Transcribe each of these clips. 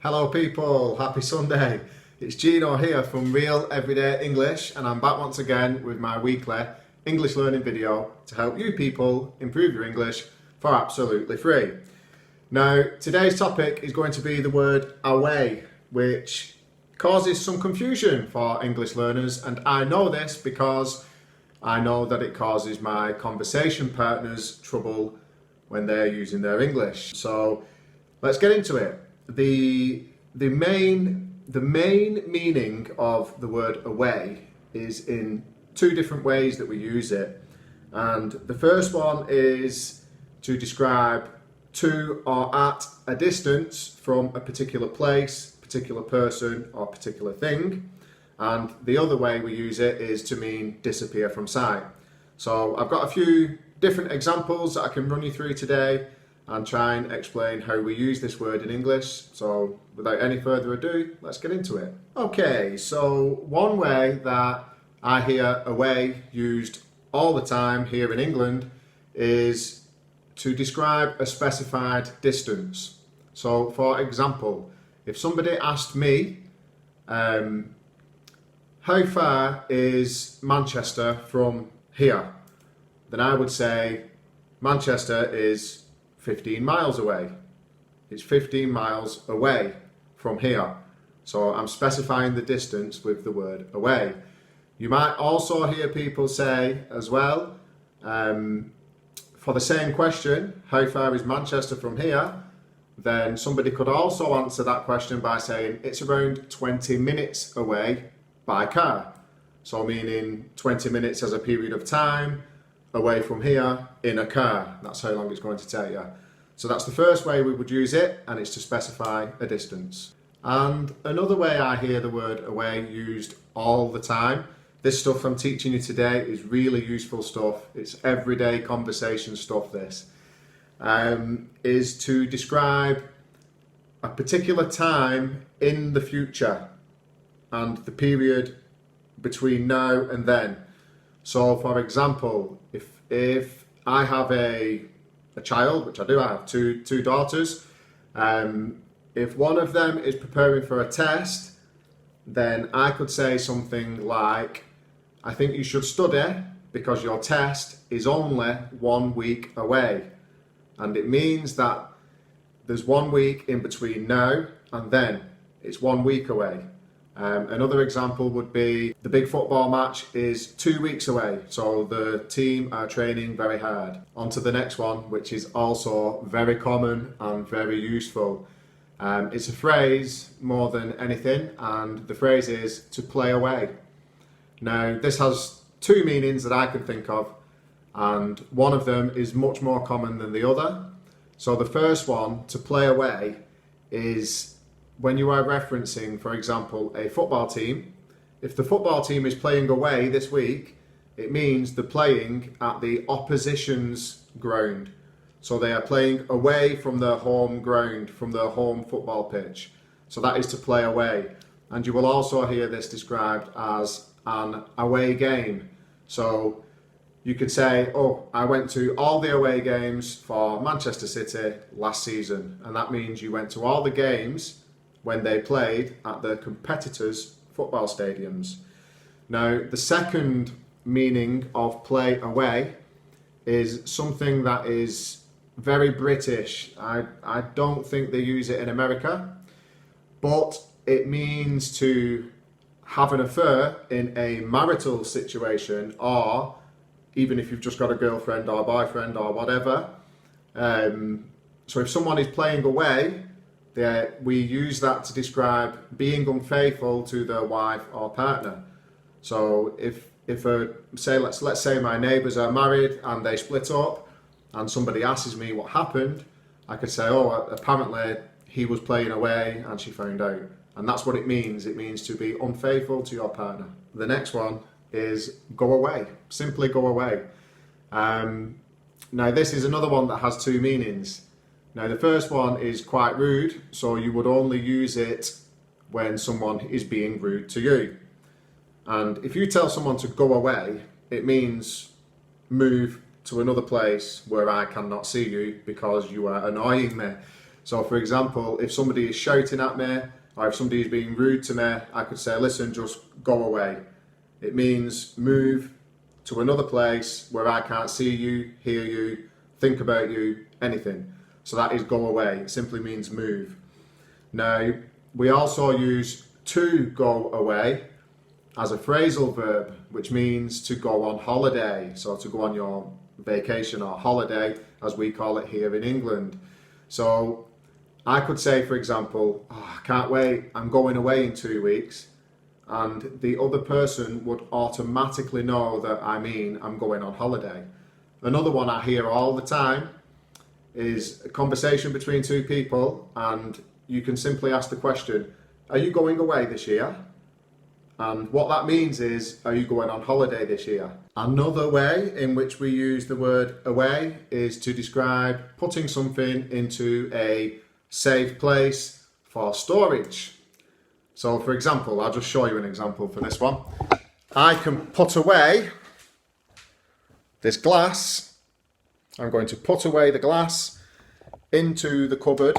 Hello people, happy Sunday. It's Gino here from Real Everyday English, and I'm back once again with my weekly English learning video to help you people improve your English for absolutely free. Now, today's topic is going to be the word away, which causes some confusion for English learners, and I know this because I know that it causes my conversation partners trouble when they're using their English. So let's get into it. The main meaning of the word away is in two different ways that we use it, and the first one is to describe to or at a distance from a particular place, particular person or particular thing, and the other way we use it is to mean disappear from sight. So I've got a few different examples that I can run you through today and try and explain how we use this word in English. So without any further ado, let's get into it. Okay, so one way that I hear away used all the time here in England is to describe a specified distance. So for example, if somebody asked me, how far is Manchester from here? Then I would say Manchester is 15 miles away. It's 15 miles away from here. So I'm specifying the distance with the word away. You might also hear people say as well, for the same question, how far is Manchester from here? Then somebody could also answer that question by saying it's around 20 minutes away by car. So meaning 20 minutes as a period of time away from here in a car. That's how long it's going to take you. So that's the first way we would use it, and it's to specify a distance. And another way I hear the word away used all the time, this stuff I'm teaching you today is really useful stuff. It's everyday conversation stuff, this, is to describe a particular time in the future and the period between now and then. So for example, if I have a child, which I do, I have two daughters, if one of them is preparing for a test, then I could say something like, I think you should study because your test is only 1 week away. And it means that there's 1 week in between now and then. It's 1 week away. Another example would be the big football match is 2 weeks away, so the team are training very hard. On to the next one, which is also very common and very useful. It's a phrase more than anything, and the phrase is to play away. Now, this has two meanings that I can think of, and one of them is much more common than the other. So the first one, to play away, is when you are referencing, for example, a football team. If the football team is playing away this week, it means they're playing at the opposition's ground. So they are playing away from their home ground, from their home football pitch. So that is to play away. And you will also hear this described as an away game. So you could say, oh, I went to all the away games for Manchester City last season. And that means you went to all the games when they played at the competitors' football stadiums. Now, the second meaning of play away is something that is very British. I don't think they use it in America, but it means to have an affair in a marital situation, or even if you've just got a girlfriend or boyfriend or whatever. So if someone is playing away, we use that to describe being unfaithful to their wife or partner. So if let's say my neighbours are married and they split up, and somebody asks me what happened, I could say, oh, apparently he was playing away and she found out. And that's what it means. It means to be unfaithful to your partner. The next one is go away. Simply go away. Now this is another one that has two meanings. Now the first one is quite rude, so you would only use it when someone is being rude to you. And if you tell someone to go away, it means move to another place where I cannot see you because you are annoying me. So for example, if somebody is shouting at me, or if somebody is being rude to me, I could say, listen, just go away. It means move to another place where I can't see you, hear you, think about you, anything. So that is go away. It simply means move. Now, we also use to go away as a phrasal verb, which means to go on holiday. So to go on your vacation or holiday, as we call it here in England. So I could say, for example, oh, I can't wait, I'm going away in 2 weeks. And the other person would automatically know that I mean I'm going on holiday. Another one I hear all the time is a conversation between two people, and you can simply ask the question, are you going away this year? And what that means is, are you going on holiday this year? Another way in which we use the word away is to describe putting something into a safe place for storage. So for example, I'll just show you an example for this one. I can put away this glass. I'm going to put away the glass into the cupboard.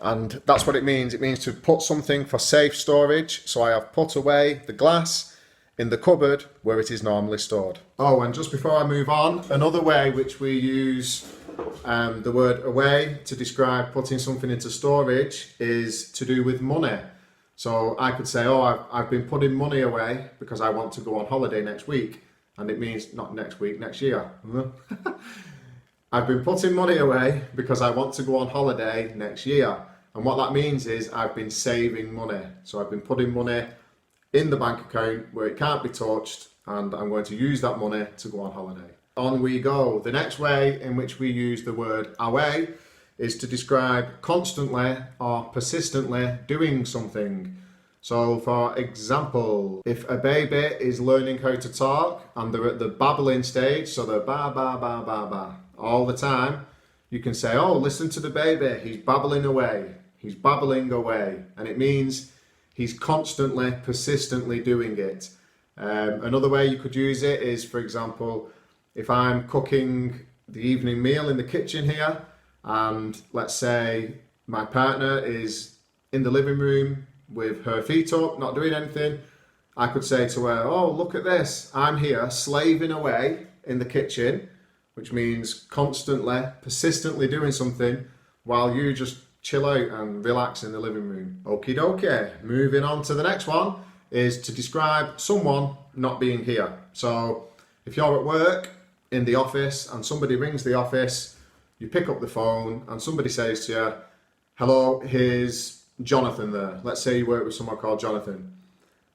And that's what it means. It means to put something for safe storage. So I have put away the glass in the cupboard where it is normally stored. Oh, and just before I move on, another way which we use the word away to describe putting something into storage is to do with money. So I could say, oh, I've been putting money away because I want to go on holiday next week. And it means not next week, next year. I've been putting money away because I want to go on holiday next year. And what that means is I've been saving money. So I've been putting money in the bank account where it can't be touched, and I'm going to use that money to go on holiday. On we go. The next way in which we use the word away is to describe constantly or persistently doing something. So for example, if a baby is learning how to talk and they're at the babbling stage, so they're ba ba ba ba ba all the time, you can say, oh, listen to the baby, he's babbling away. He's babbling away. And it means he's constantly, persistently doing it. Another way you could use it is, for example, if I'm cooking the evening meal in the kitchen here, and let's say my partner is in the living room with her feet up, not doing anything, I could say to her, oh, look at this, I'm here slaving away in the kitchen, which means constantly, persistently doing something while you just chill out and relax in the living room. Okie dokie. Moving on to the next one is to describe someone not being here. So if you're at work in the office and somebody rings the office, you pick up the phone and somebody says to you, hello, here's Jonathan there. Let's say you work with someone called Jonathan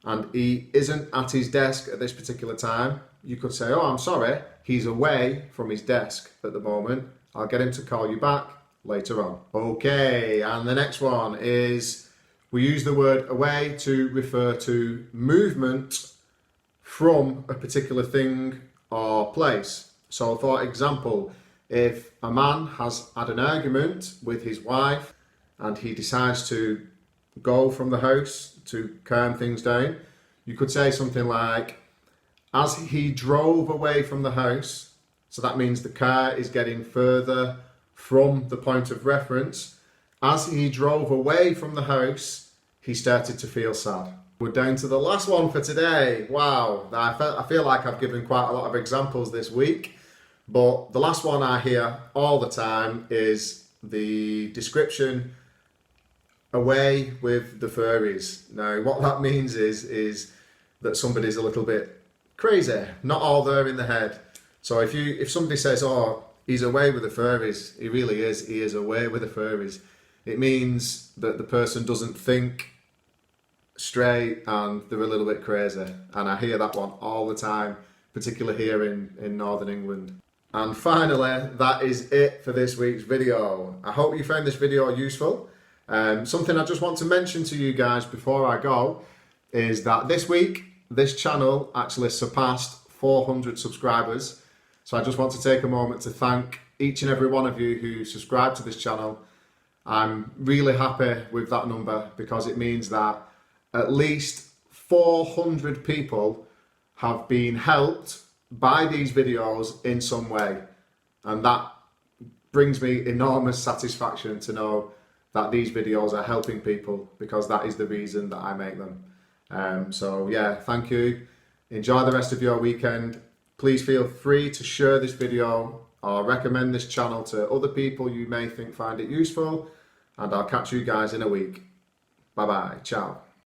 and he isn't at his desk at this particular time. You could say, oh, I'm sorry, he's away from his desk at the moment. I'll get him to call you back later on. Okay, and the next one is we use the word away to refer to movement from a particular thing or place. So for example, if a man has had an argument with his wife and he decides to go from the house to calm things down, you could say something like, as he drove away from the house, so that means the car is getting further from the point of reference, as he drove away from the house, he started to feel sad. We're down to the last one for today. Wow, I feel like I've given quite a lot of examples this week, but the last one I hear all the time is the description away with the furries. Now, what that means is that somebody's a little bit crazy, not all there in the head. So if somebody says, oh, he's away with the furries, he really is, he is away with the furries, it means that the person doesn't think straight and they're a little bit crazy. And I hear that one all the time, particularly here in Northern England. And finally, that is it for this week's video. I hope you found this video useful. Something I just want to mention to you guys before I go is that this week, this channel actually surpassed 400 subscribers. So I just want to take a moment to thank each and every one of you who subscribe to this channel. I'm really happy with that number because it means that at least 400 people have been helped by these videos in some way. And that brings me enormous satisfaction to know that these videos are helping people, because that is the reason that I make them. So yeah, thank you. Enjoy the rest of your weekend. Please feel free to share this video or recommend this channel to other people you may think find it useful, and I'll catch you guys in a week. Bye bye. Ciao.